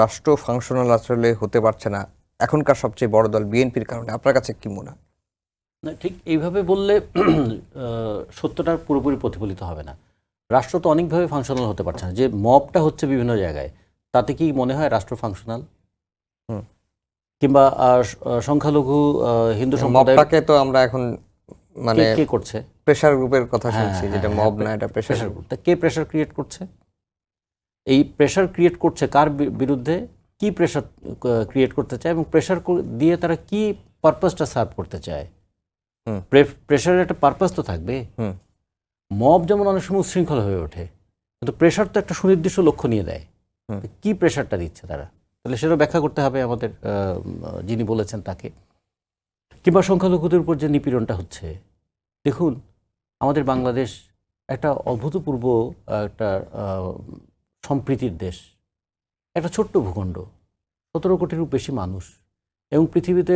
রাষ্ট্র ফাংশনাল আসলে হতে পারছে না এখনকার সবচেয়ে বড় দল বিএনপির কারণে, আপনার কাছে কি মনে হয়? না, ঠিক এইভাবে বললে সত্যটা পুরোপুরি প্রতিফলিত হবে না। রাষ্ট্র তো অনেকভাবে ফাংশনাল হতে পারছে না। যে মবটা হচ্ছে বিভিন্ন জায়গায়, তাতে কি মনে হয় রাষ্ট্র ফাংশনাল? হুম। কিংবা সংখ্যালঘু হিন্দু সম্প্রদায় মবটাকে তো আমরা এখন মানে কে করছে? প্রেসার গ্রুপের কথা হ্যাঁ, শুনছি, হ্যাঁ, যেটা হ্যাঁ, মব না, এটা প্রেসার প্রেশার গ্রুপ। গ্রুপ। তা কে প্রেশার ক্রিয়েট করছে? এই প্রেশার ক্রিয়েট করছে কার বিরুদ্ধে? কি প্রেশার ক্রিয়েট করতে চায় এবং প্রেশার দিয়ে তারা কি পারপাসটা সার্ভ করতে চায়? হুম। প্রেশারের একটা পারপাস তো থাকবে। হুম। মব যেমন অনেক সময় উচ্ছৃঙ্খল হয়ে ওঠে, কিন্তু প্রেশার তো একটা সুনির্দিষ্ট লক্ষ্য নিয়ে দেয়। হুম। কি প্রেশারটা দিচ্ছে তারা? তাহলে সেটা ব্যাখ্যা করতে হবে আমাদের যিনি বলেছেন তাকে। কিংবা সংখ্যালঘুদের উপর যে নিপীড়নটা হচ্ছে, দেখুন আমাদের বাংলাদেশ একটা অভূতপূর্ব একটা সম্প্রীতির দেশ, একটা ছোট্ট ভূখণ্ড, 17 কোটিরও বেশি মানুষ, এবং পৃথিবীতে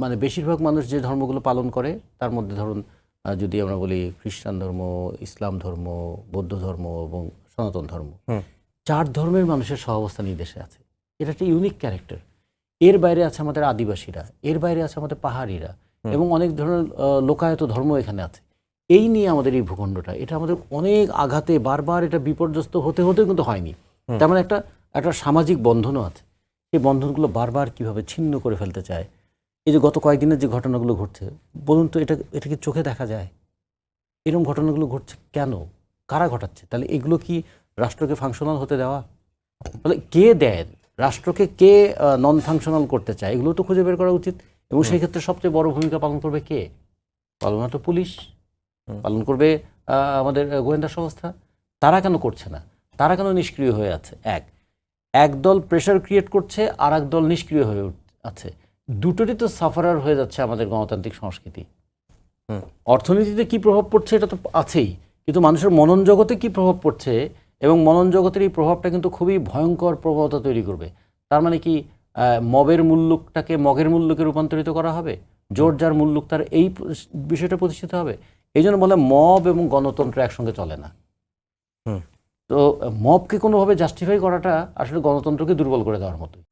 মানে বেশিরভাগ মানুষ যে ধর্মগুলো পালন করে তার মধ্যে ধরুন যদি আমরা বলি খ্রিস্টান ধর্ম, ইসলাম ধর্ম, বৌদ্ধ ধর্ম এবং সনাতন ধর্ম, 4 ধর্মের মানুষের সহাবস্থান এই দেশে আছে। এটা একটা ইউনিক ক্যারেক্টার। এর বাইরে আছে আমাদের আদিবাসীরা, এর বাইরে আছে আমাদের পাহাড়িরা, এবং অনেক ধরনের লোকায়ত ধর্ম এখানে আছে। এই নিয়ে আমাদের এই ভূখণ্ডটা, এটা আমাদের অনেক আঘাতে বারবার এটা বিপর্যস্ত হতে হতে কিন্তু হয়নি। তার মানে একটা একটা সামাজিক বন্ধনও আছে। এই বন্ধনগুলো বারবার কিভাবে ছিন্ন করে ফেলতে চায়। এই যে গত কয়েকদিনের যে ঘটনাগুলো ঘটছে, বলুন তো এটা কি চোখে দেখা যায়? এরকম ঘটনাগুলো ঘটছে কেন? কারা ঘটাচ্ছে? তাহলে এগুলো কি রাষ্ট্রকে ফাংশনাল হতে দেওয়া? তাহলে কে দেয়? রাষ্ট্রকে কে নন ফাংশনাল করতে চায়? এগুলো তো খুঁজে বের করা উচিত। এবং সেই ক্ষেত্রে সবচেয়ে বড় ভূমিকা পালন করবে কে? পালন তো পুলিশ, পালন করবে আমাদের গোয়েন্দা সংস্থা। তারা কেন করছে না? তারা কেন নিষ্ক্রিয় হয়ে আছে? এক দল প্রেশার ক্রিয়েট করছে, আর এক দল নিষ্ক্রিয় হয়ে আছে। দুটোরই তো সাফারার হয়ে যাচ্ছে আমাদের গণতান্ত্রিক সংস্কৃতি। অর্থনীতিতে কি প্রভাব পড়ছে এটা তো আছেই, কিন্তু মানুষের মনন জগতে কি প্রভাব পড়ছে, এবং মনন জগতের এই প্রভাবটা কিন্তু খুবই ভয়ঙ্কর প্রবণতা তৈরি করবে। তার মানে কি মবের মূল্যটাকে মগের মূল্যকে রূপান্তরিত করা হবে? জোর যার মূল্য তার এই বিষয়টা প্রতিষ্ঠিত হবে। এই জন্য বলে মব এবং গণতন্ত্র একসঙ্গে চলে না। তো মবকে কোনোভাবে জাস্টিফাই করাটা আসলে গণতন্ত্রকে দুর্বল করে দেওয়ার মতোই।